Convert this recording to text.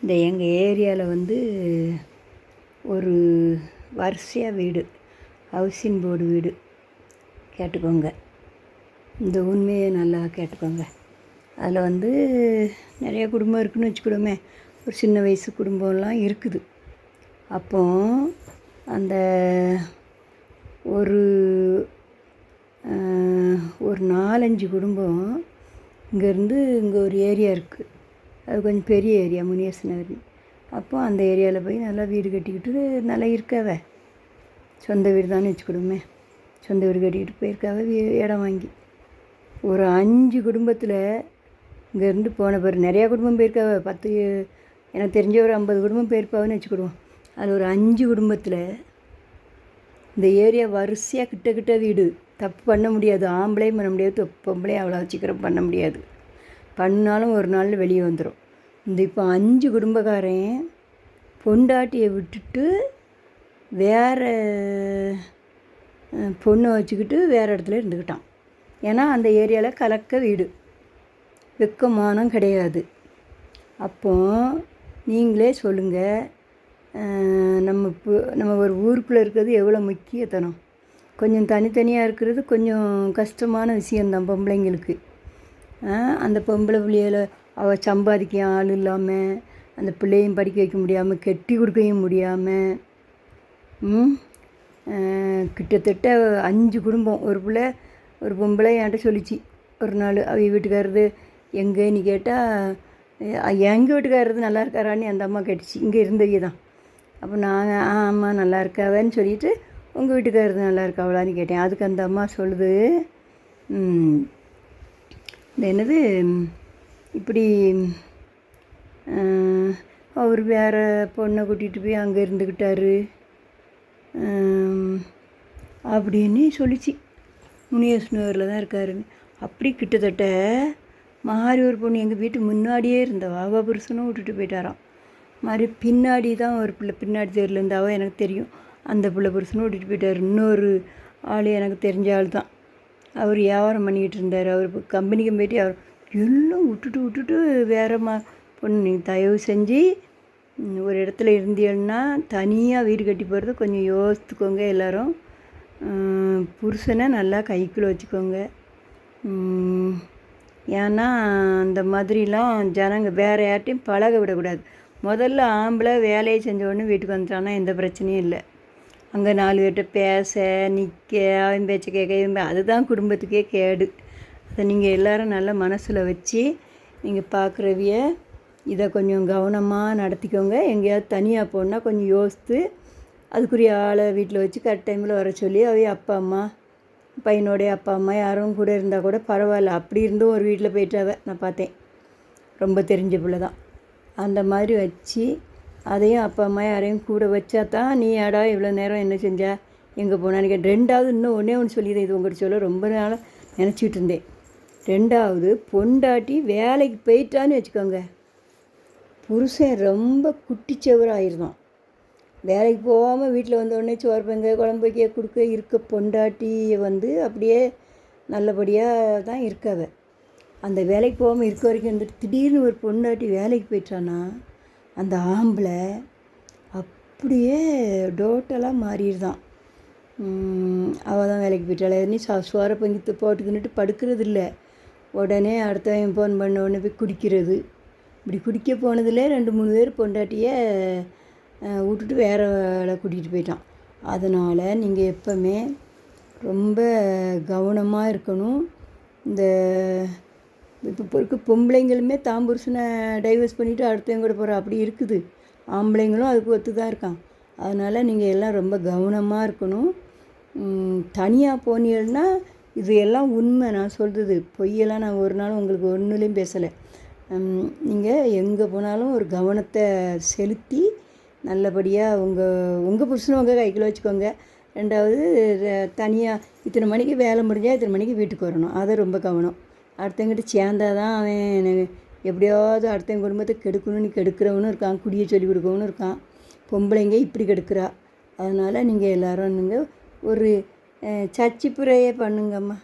இந்த எங்கள் ஏரியாவில் ஒரு வரிசையாக வீடு, ஹவுசிங் போர்டு வீடு. கேட்டுக்கோங்க, இந்த உண்மையை நல்லா கேட்டுக்கோங்க. அதில் நிறைய குடும்பம் இருக்குதுன்னு வச்சுக்கிடுமே. ஒரு சின்ன வயசு குடும்பம்லாம் இருக்குது. அப்போ அந்த ஒரு 4-5 குடும்பம் இங்கேருந்து இங்கே ஒரு ஏரியா இருக்குது. அது கொஞ்சம் பெரிய ஏரியா, முனியரசு நகர். அப்போ அந்த ஏரியாவில் போய் நல்லா வீடு கட்டிக்கிட்டு நல்லா இருக்காவ. சொந்த வீடு தானே வச்சுக்கிடுமே. சொந்த வீடு கட்டிக்கிட்டு போயிருக்காவ இடம் வாங்கி. ஒரு 5 குடும்பத்தில் இங்கேருந்து போன பிறகு நிறையா குடும்பம் போயிருக்காவ. 10 எனக்கு தெரிஞ்ச ஒரு 50 குடும்பம் போயிருப்பாவன்னு வச்சுக்கிடுவோம். அதில் ஒரு 5 குடும்பத்தில் இந்த ஏரியா வரிசையாக கிட்ட வீடு. தப்பு பண்ண முடியாது, ஆம்பளையும் பண்ண முடியாது, பொம்பளையும் அவ்வளோ சீக்கிரம் பண்ண முடியாது. பண்ணாலும் ஒரு நாளில் வெளியே வந்துடும். இப்போ 5 குடும்பக்காரன் பொண்டாட்டியை விட்டுட்டு வேறு பொண்ணை வச்சுக்கிட்டு வேறு இடத்துல இருந்துக்கிட்டான். ஏன்னா அந்த ஏரியாவில் கலக்க வீடு, வெக்கமானம் கிடையாது. அப்போ நீங்களே சொல்லுங்கள், நம்ம ஒரு ஊருக்குள்ளே இருக்கிறது எவ்வளோ முக்கியத்தனம். கொஞ்சம் தனித்தனியாக இருக்கிறது கொஞ்சம் கஷ்டமான விஷயந்தான் பொம்பளைங்களுக்கு. அந்த பொம்பளை பிள்ளைகளை அவள் சம்பாதிக்க ஆள் இல்லாமல், அந்த பிள்ளையும் படிக்க வைக்க முடியாமல், கெட்டி கொடுக்கவும் முடியாமல், கிட்டத்தட்ட 5 குடும்பம். ஒரு பொம்பளை என்கிட்ட சொல்லிச்சு ஒரு நாள். அவ வீட்டுக்காரது எங்கேன்னு கேட்டால், எங்கள் வீட்டுக்காரது நல்லா இருக்காரான்னு அந்த அம்மா கேட்டுச்சு. இங்கே இருந்தவிய தான். அப்போ நாங்கள் ஆமாம் நல்லா இருக்காவேன்னு சொல்லிவிட்டு, உங்கள் வீட்டுக்காரது நல்லா இருக்காவளான்னு கேட்டேன். அதுக்கு அந்த அம்மா சொல்லுது, இந்த என்னது இப்படி அவர் வேறு பொண்ணை கூட்டிகிட்டு போய் அங்கே இருந்துக்கிட்டாரு அப்படின்னு சொல்லிச்சு. முனியரசு நகரில் தான் இருக்காருன்னு. அப்படி கிட்டத்தட்ட மாறி ஒரு பொண்ணு எங்கள் வீட்டு முன்னாடியே இருந்தவ. அவள் புருஷனும் விட்டுட்டு போயிட்டாராம். மாதிரி பின்னாடி தான் ஒரு பிள்ளை பின்னாடி தெருவில் இருந்தாவோ எனக்கு தெரியும். அந்த பிள்ளை புருஷனும் விட்டுட்டு போயிட்டார். இன்னொரு ஆள் எனக்கு தெரிஞ்ச ஆள் தான். அவர் வியாபாரம் பண்ணிக்கிட்டு இருந்தார். அவர் கம்பெனிக்கும் போயிட்டு அவர் எல்லாம் விட்டுட்டு வேறு பொண்ணு. நீங்கள் தயவு செஞ்சு ஒரு இடத்துல இருந்தீங்கன்னா தனியாக வீடு கட்டி போகிறது கொஞ்சம் யோசித்துக்கோங்க. எல்லோரும் புருஷனை நல்லா கைக்குள்ளே வச்சுக்கோங்க. ஏன்னா அந்த மாதிரிலாம் ஜனங்க வேறு யார்ட்டையும் பழக விடக்கூடாது. முதல்ல ஆம்பளை வேலையை செஞ்சோடனே வீட்டுக்கு வந்துட்டான்னா எந்த பிரச்சனையும் இல்லை. அங்கே 4 பேர்கிட்ட பேச நிற்க, அவன் பேச்சை கேட்க, அதுதான் குடும்பத்துக்கே கேடு. அதை நீங்கள் எல்லோரும் நல்லா மனசில் வச்சு நீங்கள் பார்க்குறவிய இதை கொஞ்சம் கவனமாக நடத்திக்கோங்க. எங்கேயாவது தனியாக போனால் கொஞ்சம் யோசித்து அதுக்குரிய ஆளை வீட்டில் வச்சு கரெக்ட் டைமில் வர சொல்லி அப்பா அம்மா, பையனோடைய அப்பா அம்மா யாரும் கூட இருந்தால் கூட பரவாயில்ல. அப்படி இருந்தும் ஒரு வீட்டில் போயிட்டாவ நான் பார்த்தேன். ரொம்ப தெரிஞ்ச பிள்ளை தான். அந்த மாதிரி வச்சு அதையும் அப்பா அம்மா யாரையும் கூட வச்சா தான், நீ ஆடா இவ்வளோ நேரம் என்ன செஞ்சா எங்கே போனான்னு கேட்டேன். 2வது இன்னும் ஒன்று சொல்லிடுறேன். இது உங்கள்கிட்ட சொல்ல ரொம்ப நாளாக நினச்சிட்டு இருந்தேன். 2வது பொண்டாட்டி வேலைக்கு போயிட்டான்னு வச்சுக்கோங்க, புருஷன் ரொம்ப குட்டிச்சவராகிருந்தான். வேலைக்கு போகாமல் வீட்டில் வந்தோடனே சோறு பங்க குழம்பு வைக்க கொடுக்க இருக்க பொண்டாட்டியை அப்படியே நல்லபடியாக தான் இருக்கவ. அந்த வேலைக்கு போகாமல் இருக்க வரைக்கும் திடீர்னு ஒரு பொண்டாட்டி வேலைக்கு போயிட்டான்னா அந்த ஆம்பளை அப்படியே டோட்டலாக மாறிடுதான். அவள் தான் வேலைக்கு போயிட்டாள். நீ சோற பங்கி போட்டுக்கின்னுட்டு படுக்கிறது இல்லை. உடனே அடுத்தவன் ஃபோன் பண்ண உடனே போய் குடிக்கிறது. இப்படி குடிக்க போனதில் 2-3 பேர் பொண்டாட்டியை விட்டுட்டு வேறு வேலை கூட்டிகிட்டு போயிட்டான். அதனால் நீங்கள் எப்போவுமே ரொம்ப கவனமாக இருக்கணும். இந்த இப்போ இருக்க பொம்பளைங்களுமே தான் புருஷனை டைவர்ஸ் பண்ணிவிட்டு அடுத்தவங்க கூட போகிற அப்படி இருக்குது. ஆம்பளைங்களும் அதுக்கு ஒத்து தான் இருக்கான். அதனால் நீங்கள் எல்லாம் ரொம்ப கவனமாக இருக்கணும். தனியாக போனீங்கன்னா இது எல்லாம் உண்மை. நான் சொல்கிறது பொய்யெல்லாம் நான் ஒரு நாளும் உங்களுக்கு ஒன்றுலேயும் பேசலை. நீங்கள் எங்கே போனாலும் ஒரு கவனத்தை செலுத்தி நல்லபடியாக உங்கள் புருஷனை உங்கள் கைக்குள்ளே வச்சுக்கோங்க. 2வது தனியாக இத்தனை மணிக்கு வேலை முடிஞ்சால் இத்தனை மணிக்கு வீட்டுக்கு வரணும். அதை ரொம்ப கவனம். அடுத்தவங்கிட்ட சேர்ந்தால் தான் அவன் எப்படியாவது அடுத்தவங்க குடும்பத்தை கெடுக்கணும்னு கெடுக்கிறவனும் இருக்கான், குடியை சொல்லி கொடுக்கவனும் இருக்கான். பொம்பளைங்க இப்படி கெடுக்கிறா. அதனால் நீங்கள் எல்லோரும் ஒரு சர்ச்சி புரையே பண்ணுங்கம்மா.